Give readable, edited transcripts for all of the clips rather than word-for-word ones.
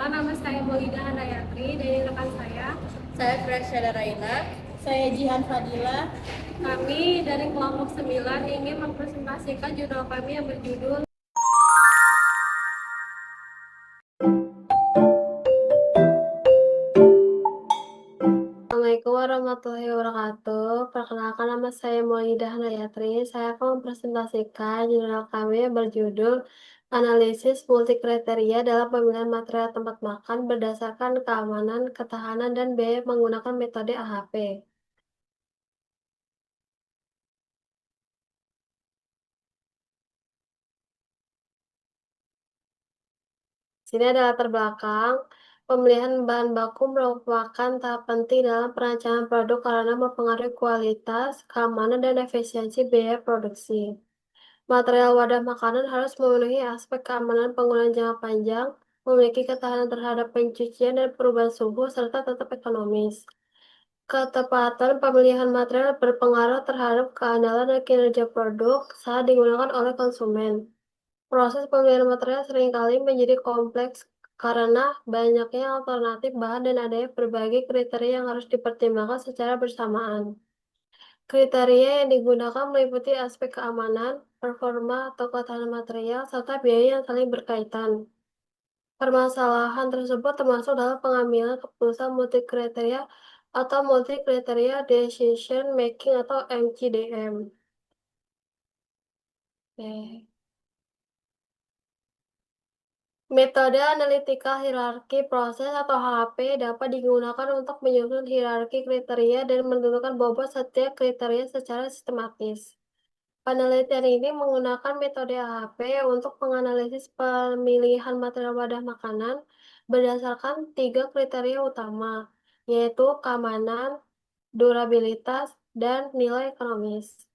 Perkenalkan, nama saya Maulida Handayatri dari rekan Saya Gracia Raina. Saya Jihan Fadila. kami dari kelompok 9 ingin mempresentasikan jurnal kami yang berjudul Assalamualaikum warahmatullahi wabarakatuh. Perkenalkan, nama saya Maulida Handayatri. Saya akan mempresentasikan jurnal kami yang berjudul Analisis Multikriteria dalam Pemilihan Material Tempat Makan berdasarkan keamanan, ketahanan, dan biaya menggunakan metode AHP. Sini ada latar belakang. Pemilihan bahan baku merupakan tahap penting dalam perancangan produk karena mempengaruhi kualitas, keamanan, dan efisiensi biaya produksi. Material wadah makanan harus memenuhi aspek keamanan penggunaan jangka panjang, memiliki ketahanan terhadap pencucian dan perubahan suhu, serta tetap ekonomis. Ketepatan pemilihan material berpengaruh terhadap keandalan dan kinerja produk saat digunakan oleh konsumen. Proses pemilihan material seringkali menjadi kompleks karena banyaknya alternatif bahan dan adanya berbagai kriteria yang harus dipertimbangkan secara bersamaan. Kriteria yang digunakan meliputi aspek keamanan, performa atau ketahanan material, serta biaya yang saling berkaitan. Permasalahan tersebut termasuk dalam pengambilan keputusan multikriteria atau multi-criteria decision making atau MCDM. Oke. Metode analitikal hierarki proses atau HAP dapat digunakan untuk menyusun hierarki kriteria dan menentukan bobot setiap kriteria secara sistematis. Penelitian ini menggunakan metode AHP untuk menganalisis pemilihan material wadah makanan berdasarkan 3 kriteria utama, yaitu keamanan, durabilitas, dan nilai ekonomis.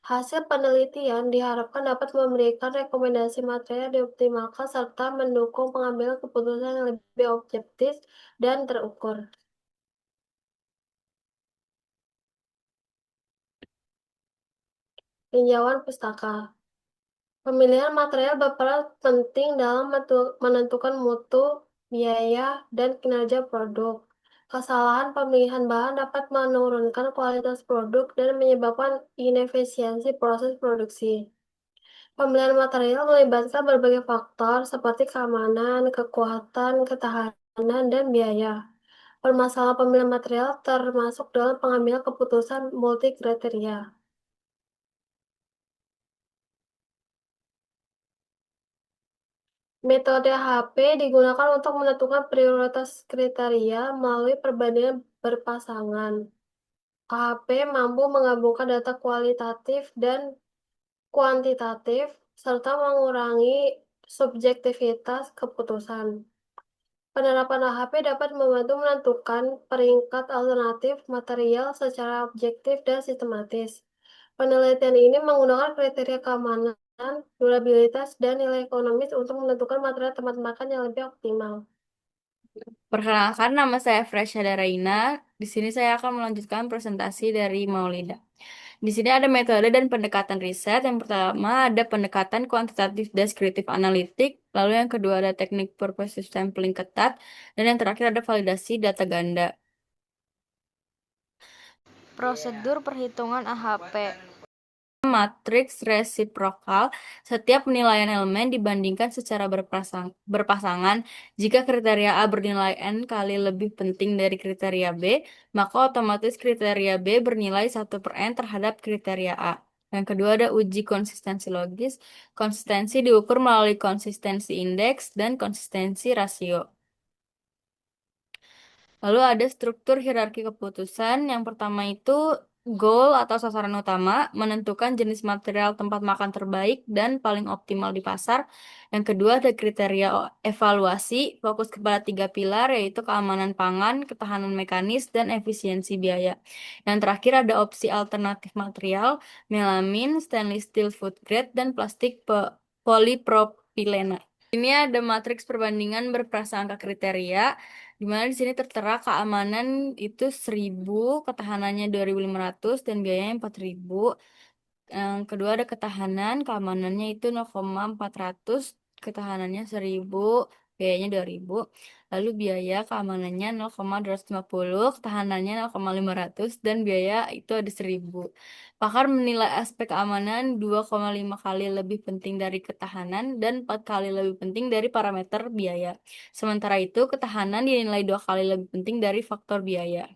Hasil penelitian diharapkan dapat memberikan rekomendasi material yang dioptimalkan serta mendukung pengambilan keputusan yang lebih objektif dan terukur. Tinjauan pustaka. Pemilihan material berperan penting dalam menentukan mutu, biaya, dan kinerja produk. Kesalahan pemilihan bahan dapat menurunkan kualitas produk dan menyebabkan inefisiensi proses produksi. Pemilihan material melibatkan berbagai faktor seperti keamanan, kekuatan, ketahanan, dan biaya. Permasalahan pemilihan material termasuk dalam pengambilan keputusan multi kriteria. Metode HP digunakan untuk menentukan prioritas kriteria melalui perbandingan berpasangan. HP mampu menggabungkan data kualitatif dan kuantitatif serta mengurangi subjektivitas keputusan. Penerapan AHP dapat membantu menentukan peringkat alternatif material secara objektif dan sistematis. Penelitian ini menggunakan kriteria keamanan, durabilitas, dan nilai ekonomis untuk menentukan material tempat makan yang lebih optimal. Perkenalkan, nama saya Gracia Raina. Di sini saya akan melanjutkan presentasi dari Maulida. Di sini ada metode dan pendekatan riset. Yang pertama ada pendekatan kuantitatif deskriptif analitik, lalu yang kedua ada teknik purposive sampling ketat, dan yang terakhir ada validasi data ganda. Prosedur perhitungan AHP. Matriks resiprokal, setiap penilaian elemen dibandingkan secara berpasangan. Jika kriteria A bernilai N kali lebih penting dari kriteria B, maka otomatis kriteria B bernilai 1/N terhadap kriteria A. Yang kedua ada uji konsistensi logis. Konsistensi diukur melalui konsistensi indeks dan konsistensi rasio. Lalu ada struktur hierarki keputusan. Yang pertama itu goal atau sasaran utama, menentukan jenis material tempat makan terbaik dan paling optimal di pasar. Yang kedua ada kriteria evaluasi, fokus kepada 3 pilar, yaitu keamanan pangan, ketahanan mekanis, dan efisiensi biaya. Yang terakhir ada opsi alternatif material, melamin, stainless steel food grade, dan plastik polipropilena. Ini ada matriks perbandingan berprasangka kriteria, di mana di sini tertera keamanan itu 1000, ketahanannya 2500, dan biayanya 4000. Yang kedua ada ketahanan, keamanannya itu 0,400, ketahanannya 1000, biayanya 2.000. Lalu biaya keamanannya 0,250, ketahanannya 0,500, dan biaya itu ada 1.000. Pakar menilai aspek keamanan 2,5 kali lebih penting dari ketahanan dan 4 kali lebih penting dari parameter biaya. Sementara itu, ketahanan dinilai 2 kali lebih penting dari faktor biaya.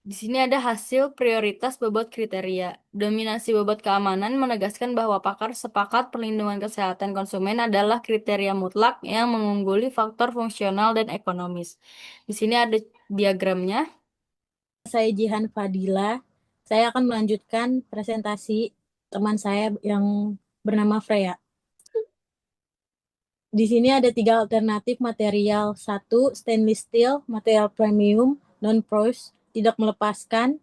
Di sini ada hasil prioritas bobot kriteria. Dominasi bobot keamanan menegaskan bahwa pakar sepakat perlindungan kesehatan konsumen adalah kriteria mutlak yang mengungguli faktor fungsional dan ekonomis. Di sini ada diagramnya. Saya Jihan Fadila. Saya akan melanjutkan presentasi teman saya yang bernama Freya. Di sini ada 3 alternatif material. 1. Stainless steel, material premium, non-porous, tidak melepaskan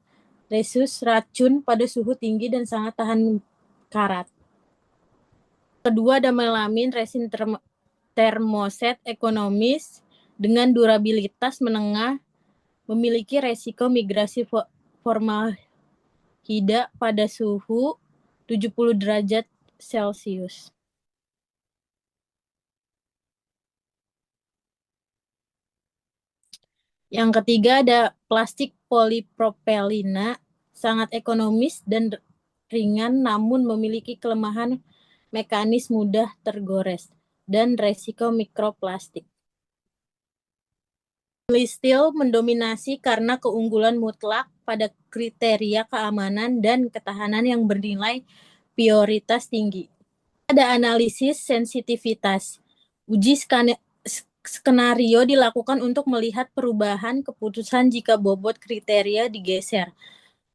resus racun pada suhu tinggi dan sangat tahan karat. Kedua, ada melamin resin termoset ekonomis dengan durabilitas menengah, memiliki resiko migrasi formaldehida pada suhu 70 derajat Celcius. Yang ketiga ada plastik polipropelina, sangat ekonomis dan ringan namun memiliki kelemahan mekanis mudah tergores dan resiko mikroplastik. Stainless steel mendominasi karena keunggulan mutlak pada kriteria keamanan dan ketahanan yang bernilai prioritas tinggi. Ada analisis sensitivitas. Uji skenario dilakukan untuk melihat perubahan keputusan jika bobot kriteria digeser.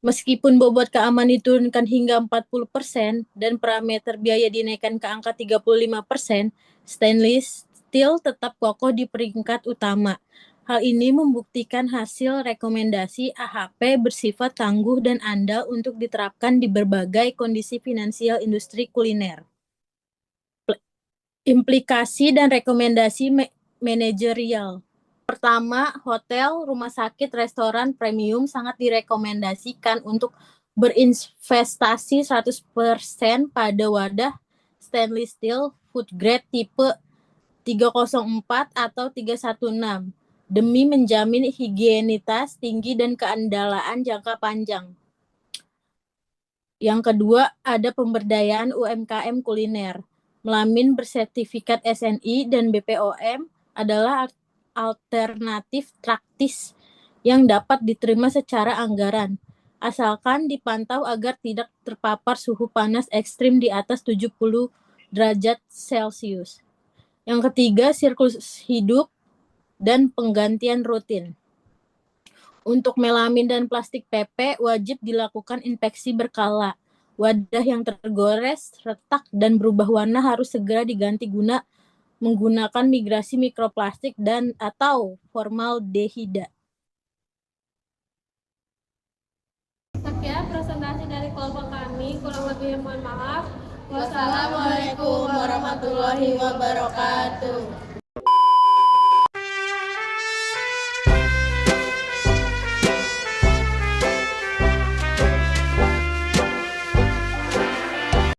Meskipun bobot keamanan diturunkan hingga 40% dan parameter biaya dinaikkan ke angka 35%, stainless steel tetap kokoh di peringkat utama. Hal ini membuktikan hasil rekomendasi AHP bersifat tangguh dan andal untuk diterapkan di berbagai kondisi finansial industri kuliner. Implikasi dan rekomendasi manajerial. Pertama, hotel, rumah sakit, restoran premium sangat direkomendasikan untuk berinvestasi 100% pada wadah stainless steel food grade tipe 304 atau 316 demi menjamin higienitas tinggi dan keandalan jangka panjang. Yang kedua, ada pemberdayaan UMKM kuliner. Melamin bersertifikat SNI dan BPOM adalah alternatif praktis yang dapat diterima secara anggaran, asalkan dipantau agar tidak terpapar suhu panas ekstrim di atas 70 derajat Celcius. Yang ketiga, siklus hidup dan penggantian rutin. Untuk melamin dan plastik PP wajib dilakukan inspeksi berkala. Wadah yang tergores, retak, dan berubah warna harus segera diganti guna menggunakan migrasi mikroplastik dan atau formaldehida. Sekian presentasi dari kelompok kami, kurang lebihnya mohon maaf. Wassalamualaikum warahmatullahi wabarakatuh.